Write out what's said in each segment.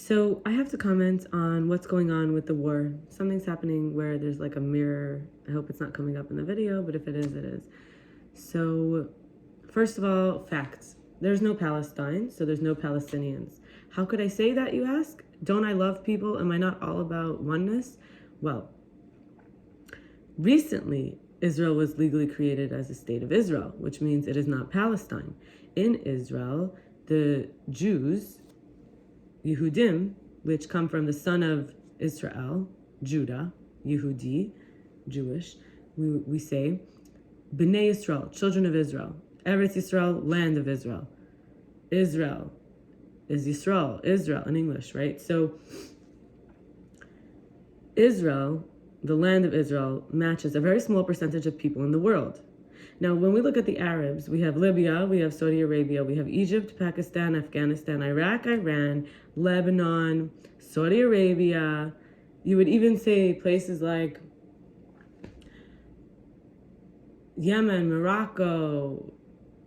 So I have to comment on what's going on with the war. Something's happening where there's like a mirror. I hope it's not coming up in the video, but if it is, it is. So first of all, facts. There's no Palestine, so there's no Palestinians. How could I say that, you ask? Don't I love people? Am I not all about oneness? Well, recently, Israel was legally created as a state of Israel, which means it is not Palestine. In Israel, the Jews, Yehudim, which come from the son of Israel, Judah, Yehudi, Jewish, we say, Bnei Yisrael, children of Israel, Eretz Yisrael, land of Israel. Israel is Yisrael, Israel in English, right? So Israel, the land of Israel, matches a very small percentage of people in the world. Now, when we look at the Arabs, we have Libya, we have Saudi Arabia, we have Egypt, Pakistan, Afghanistan, Iraq, Iran, Lebanon, Saudi Arabia. You would even say places like Yemen, Morocco,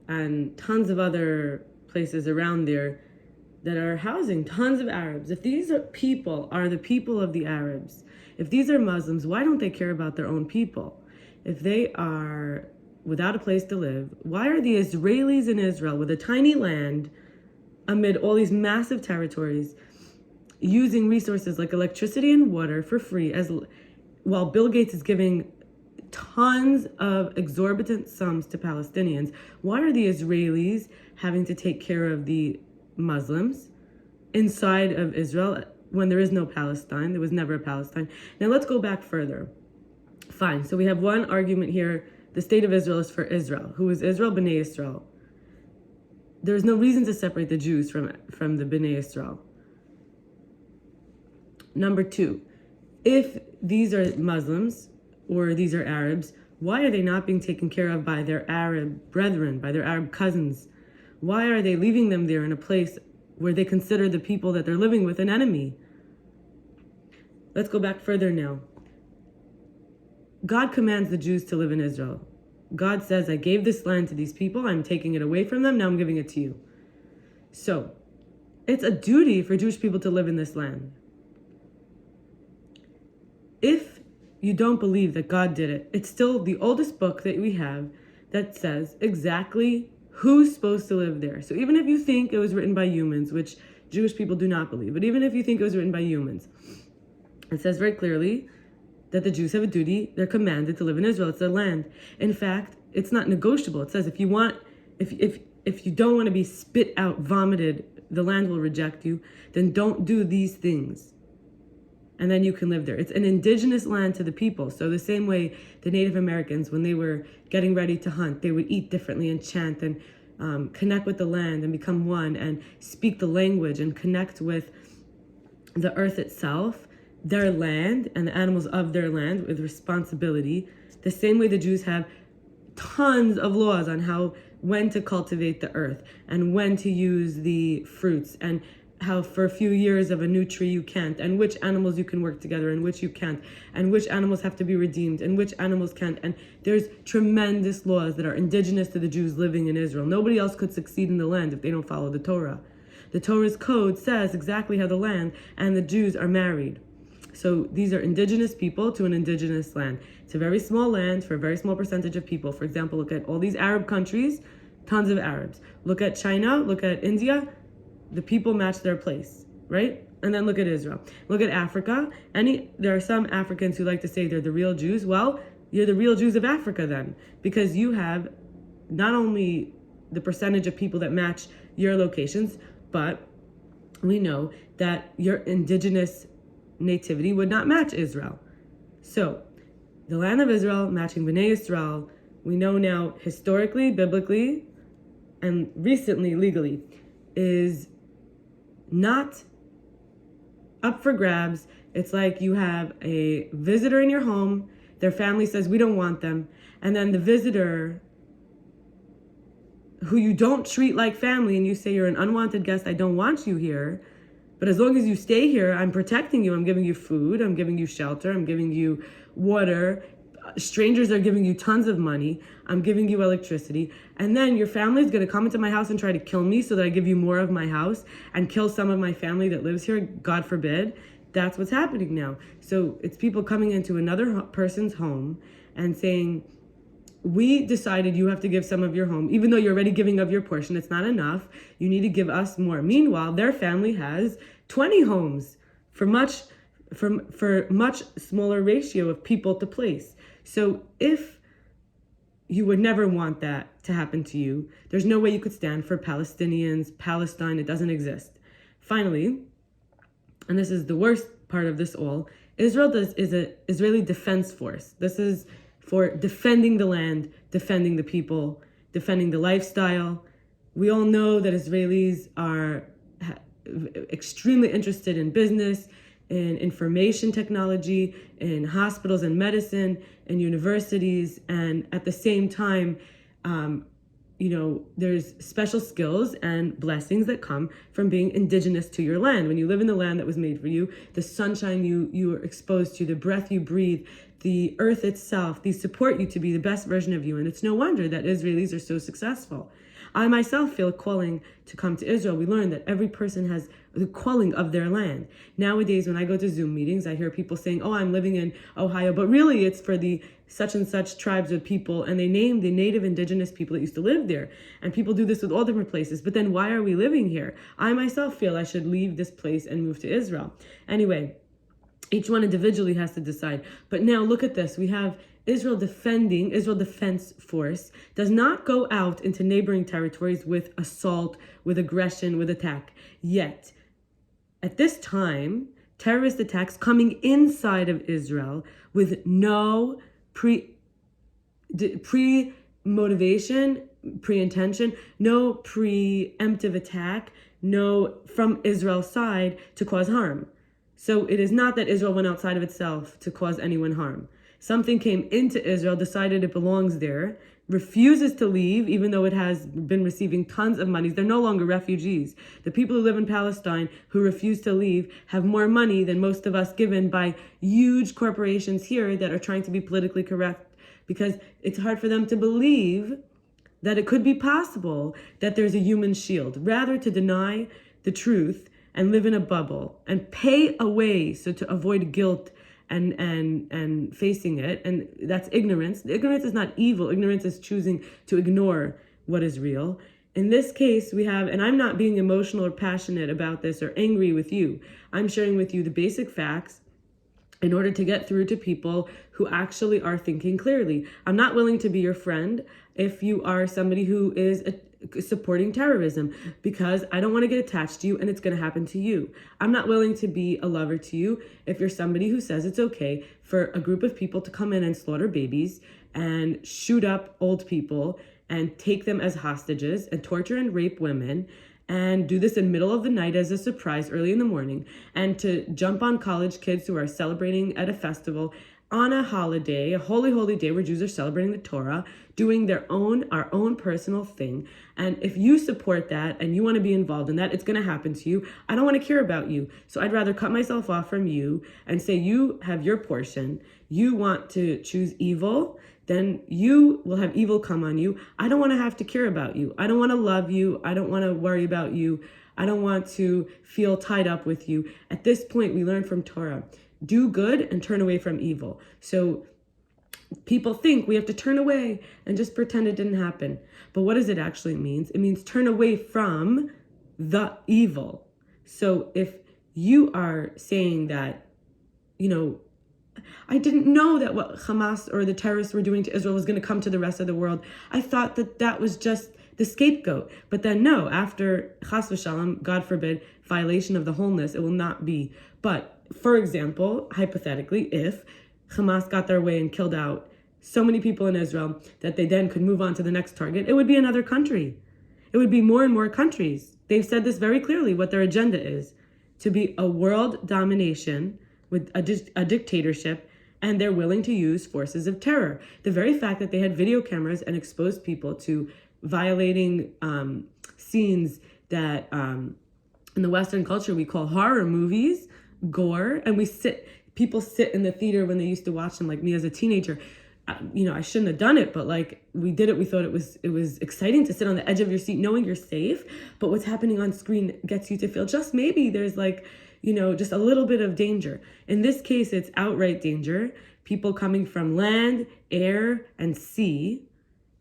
and tons of other places around there that are housing tons of Arabs. If these people are the people of the Arabs, if these are Muslims, why don't they care about their own people? If they are without a place to live, why are the Israelis in Israel with a tiny land amid all these massive territories using resources like electricity and water for free, while Bill Gates is giving tons of exorbitant sums to Palestinians? Why are the Israelis having to take care of the Muslims inside of Israel when there is no Palestine? There was never a Palestine. Now let's go back further. Fine, so we have one argument here. The state of Israel is for Israel. Who is Israel? Bnei Israel. There's no reason to separate the Jews from the Bnei Israel. Number two, if these are Muslims or these are Arabs, why are they not being taken care of by their Arab brethren, by their Arab cousins? Why are they leaving them there in a place where they consider the people that they're living with an enemy? Let's go back further now. God commands the Jews to live in Israel. God says, I gave this land to these people. I'm taking it away from them. Now I'm giving it to you. So it's a duty for Jewish people to live in this land. If you don't believe that God did it, it's still the oldest book that we have that says exactly who's supposed to live there. So even if you think it was written by humans, which Jewish people do not believe, but even if you think it was written by humans, it says very clearly that the Jews have a duty. They're commanded to live in Israel. It's their land. In fact, it's not negotiable. It says if you don't want to be spit out, vomited, the land will reject you, then don't do these things. And then you can live there. It's an indigenous land to the people. So the same way the Native Americans, when they were getting ready to hunt, they would eat differently and chant and connect with the land and become one and speak the language and connect with the earth itself, their land, and the animals of their land with responsibility. The same way the Jews have tons of laws on when to cultivate the earth and when to use the fruits, and how for a few years of a new tree you can't, and which animals you can work together and which you can't, and which animals have to be redeemed and which animals can't. And there's tremendous laws that are indigenous to the Jews living in Israel. Nobody else could succeed in the land if they don't follow the Torah. The Torah's code says exactly how the land and the Jews are married. So these are indigenous people to an indigenous land. It's a very small land for a very small percentage of people. For example, look at all these Arab countries, tons of Arabs. Look at China, look at India, the people match their place, right? And then look at Israel. Look at Africa. There are some Africans who like to say they're the real Jews. Well, you're the real Jews of Africa then, because you have not only the percentage of people that match your locations, but we know that your indigenous nativity would not match Israel. So the land of Israel matching Bnei Israel, we know now historically, biblically, and recently legally, is not up for grabs. It's like you have a visitor in your home, their family says we don't want them, and then the visitor who you don't treat like family, and you say you're an unwanted guest, I don't want you here, but as long as you stay here, I'm protecting you, I'm giving you food, I'm giving you shelter, I'm giving you water, strangers are giving you tons of money. I'm giving you electricity. And then your family is going to come into my house and try to kill me so that I give you more of my house and kill some of my family that lives here, God forbid. That's what's happening now. So it's people coming into another person's home and saying, we decided you have to give some of your home, even though you're already giving of your portion. It's not enough. You need to give us more. Meanwhile, their family has 20 homes for much smaller ratio of people to place. So if you would never want that to happen to you, there's no way you could stand for Palestinians, Palestine. It doesn't exist. Finally, and this is the worst part of this all, Israel is an Israeli defense force. This is for defending the land, defending the people, defending the lifestyle. We all know that Israelis are extremely interested in business, in information technology, in hospitals and medicine, in universities, and at the same time, there's special skills and blessings that come from being indigenous to your land. When you live in the land that was made for you, the sunshine you are exposed to, the breath you breathe, the earth itself, these support you to be the best version of you. And it's no wonder that Israelis are so successful. I myself feel a calling to come to Israel. We learned that every person has the calling of their land. Nowadays, when I go to Zoom meetings, I hear people saying, oh, I'm living in Ohio, but really it's for the such and such tribes of people, and they name the native indigenous people that used to live there. And people do this with all different places. But then why are we living here? I myself feel I should leave this place and move to Israel. Anyway, each one individually has to decide. But now look at this. We have Israel Defense Force does not go out into neighboring territories with assault, with aggression, with attack. Yet, at this time, terrorist attacks coming inside of Israel with no pre-motivation, pre-intention, no preemptive attack, no from Israel's side to cause harm. So it is not that Israel went outside of itself to cause anyone harm. Something came into Israel, decided it belongs there, refuses to leave, even though it has been receiving tons of money. They're no longer refugees. The people who live in Palestine who refuse to leave have more money than most of us given by huge corporations here that are trying to be politically correct, because it's hard for them to believe that it could be possible that there's a human shield. Rather to deny the truth and live in a bubble and pay away so to avoid guilt and facing it. And that's ignorance. Ignorance is not evil. Ignorance is choosing to ignore what is real. In this case, we have, and I'm not being emotional or passionate about this or angry with you. I'm sharing with you the basic facts in order to get through to people who actually are thinking clearly. I'm not willing to be your friend if you are somebody who is supporting terrorism, because I don't want to get attached to you and it's going to happen to you. I'm not willing to be a lover to you if you're somebody who says it's okay for a group of people to come in and slaughter babies and shoot up old people and take them as hostages and torture and rape women and do this in the middle of the night as a surprise early in the morning, and to jump on college kids who are celebrating at a festival on a holiday, a holy day where Jews are celebrating the Torah, doing our own personal thing. And if you support that and you want to be involved in that, it's going to happen to you. I don't want to care about you. So I'd rather cut myself off from you and say you have your portion. You want to choose evil, then you will have evil come on you. I don't want to have to care about you. I don't want to love you. I don't want to worry about you. I don't want to feel tied up with you. At this point, we learn from Torah, do good and turn away from evil. So people think we have to turn away and just pretend it didn't happen. But what does it actually mean? It means turn away from the evil. So if you are saying that, I didn't know that what Hamas or the terrorists were doing to Israel was going to come to the rest of the world. I thought that was just the scapegoat. But then no, after Chas v'Shalom, God forbid, violation of the wholeness, it will not be. But for example, hypothetically, if Hamas got their way and killed out so many people in Israel that they then could move on to the next target, it would be another country. It would be more and more countries. They've said this very clearly, what their agenda is, to be a world domination with a dictatorship, and they're willing to use forces of terror. The very fact that they had video cameras and exposed people to violating scenes that in the Western culture we call horror movies, gore, and people sit in the theater when they used to watch them, like me as a teenager. I shouldn't have done it, but like we did it. We thought it was exciting to sit on the edge of your seat knowing you're safe. But what's happening on screen gets you to feel just maybe there's like, just a little bit of danger. In this case, it's outright danger. People coming from land, air, and sea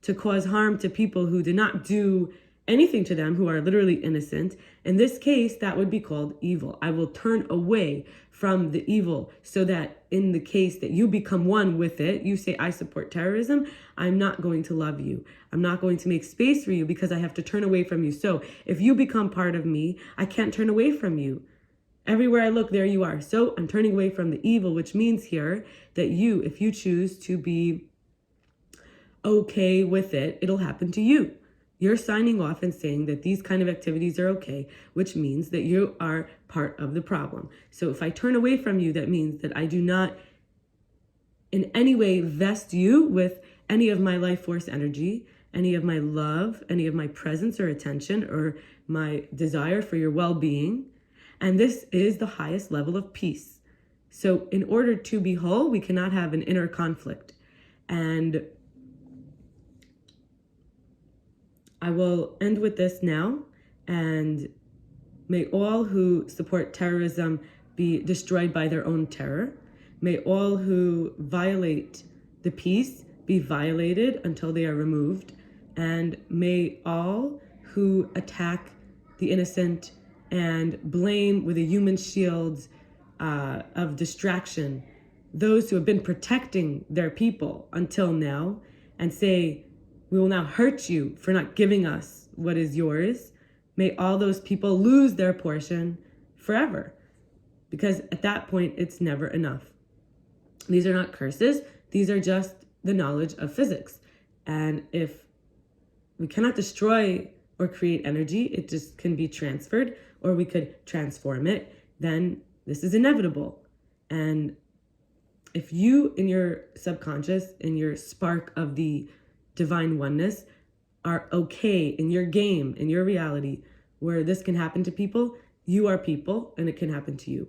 to cause harm to people who did not do anything to them, who are literally innocent. In this case, that would be called evil. I will turn away from the evil so that in the case that you become one with it, you say, I support terrorism, I'm not going to love you. I'm not going to make space for you because I have to turn away from you. So if you become part of me, I can't turn away from you. Everywhere I look, there you are. So I'm turning away from the evil, which means here that you, if you choose to be okay with it, it'll happen to you. You're signing off and saying that these kind of activities are okay, which means that you are part of the problem. So if I turn away from you, that means that I do not in any way vest you with any of my life force energy, any of my love, any of my presence or attention, or my desire for your well-being. And this is the highest level of peace. So in order to be whole, we cannot have an inner conflict. And I will end with this now, and may all who support terrorism be destroyed by their own terror. May all who violate the peace be violated until they are removed. And may all who attack the innocent and blame with a human shield of distraction those who have been protecting their people until now and say, we will now hurt you for not giving us what is yours. May all those people lose their portion forever, because at that point, it's never enough. These are not curses. These are just the knowledge of physics. And if we cannot destroy or create energy, it just can be transferred, or we could transform it, then this is inevitable. And if you, in your subconscious, in your spark of the divine oneness, are okay in your game, in your reality, where this can happen to people, you are people and it can happen to you.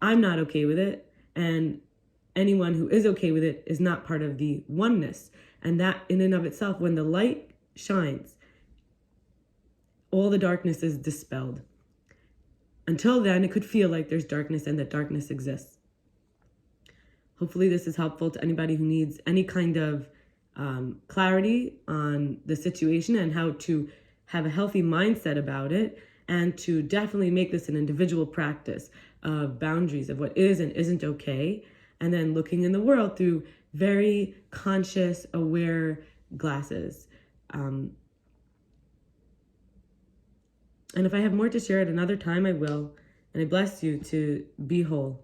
I'm not okay with it, and anyone who is okay with it is not part of the oneness. And that in and of itself, when the light shines, all the darkness is dispelled. Until then, it could feel like there's darkness and that darkness exists. Hopefully this is helpful to anybody who needs any kind of clarity on the situation and how to have a healthy mindset about it, and to definitely make this an individual practice of boundaries of what is and isn't okay, and then looking in the world through very conscious, aware glasses. And if I have more to share at another time, I will. And I bless you to be whole.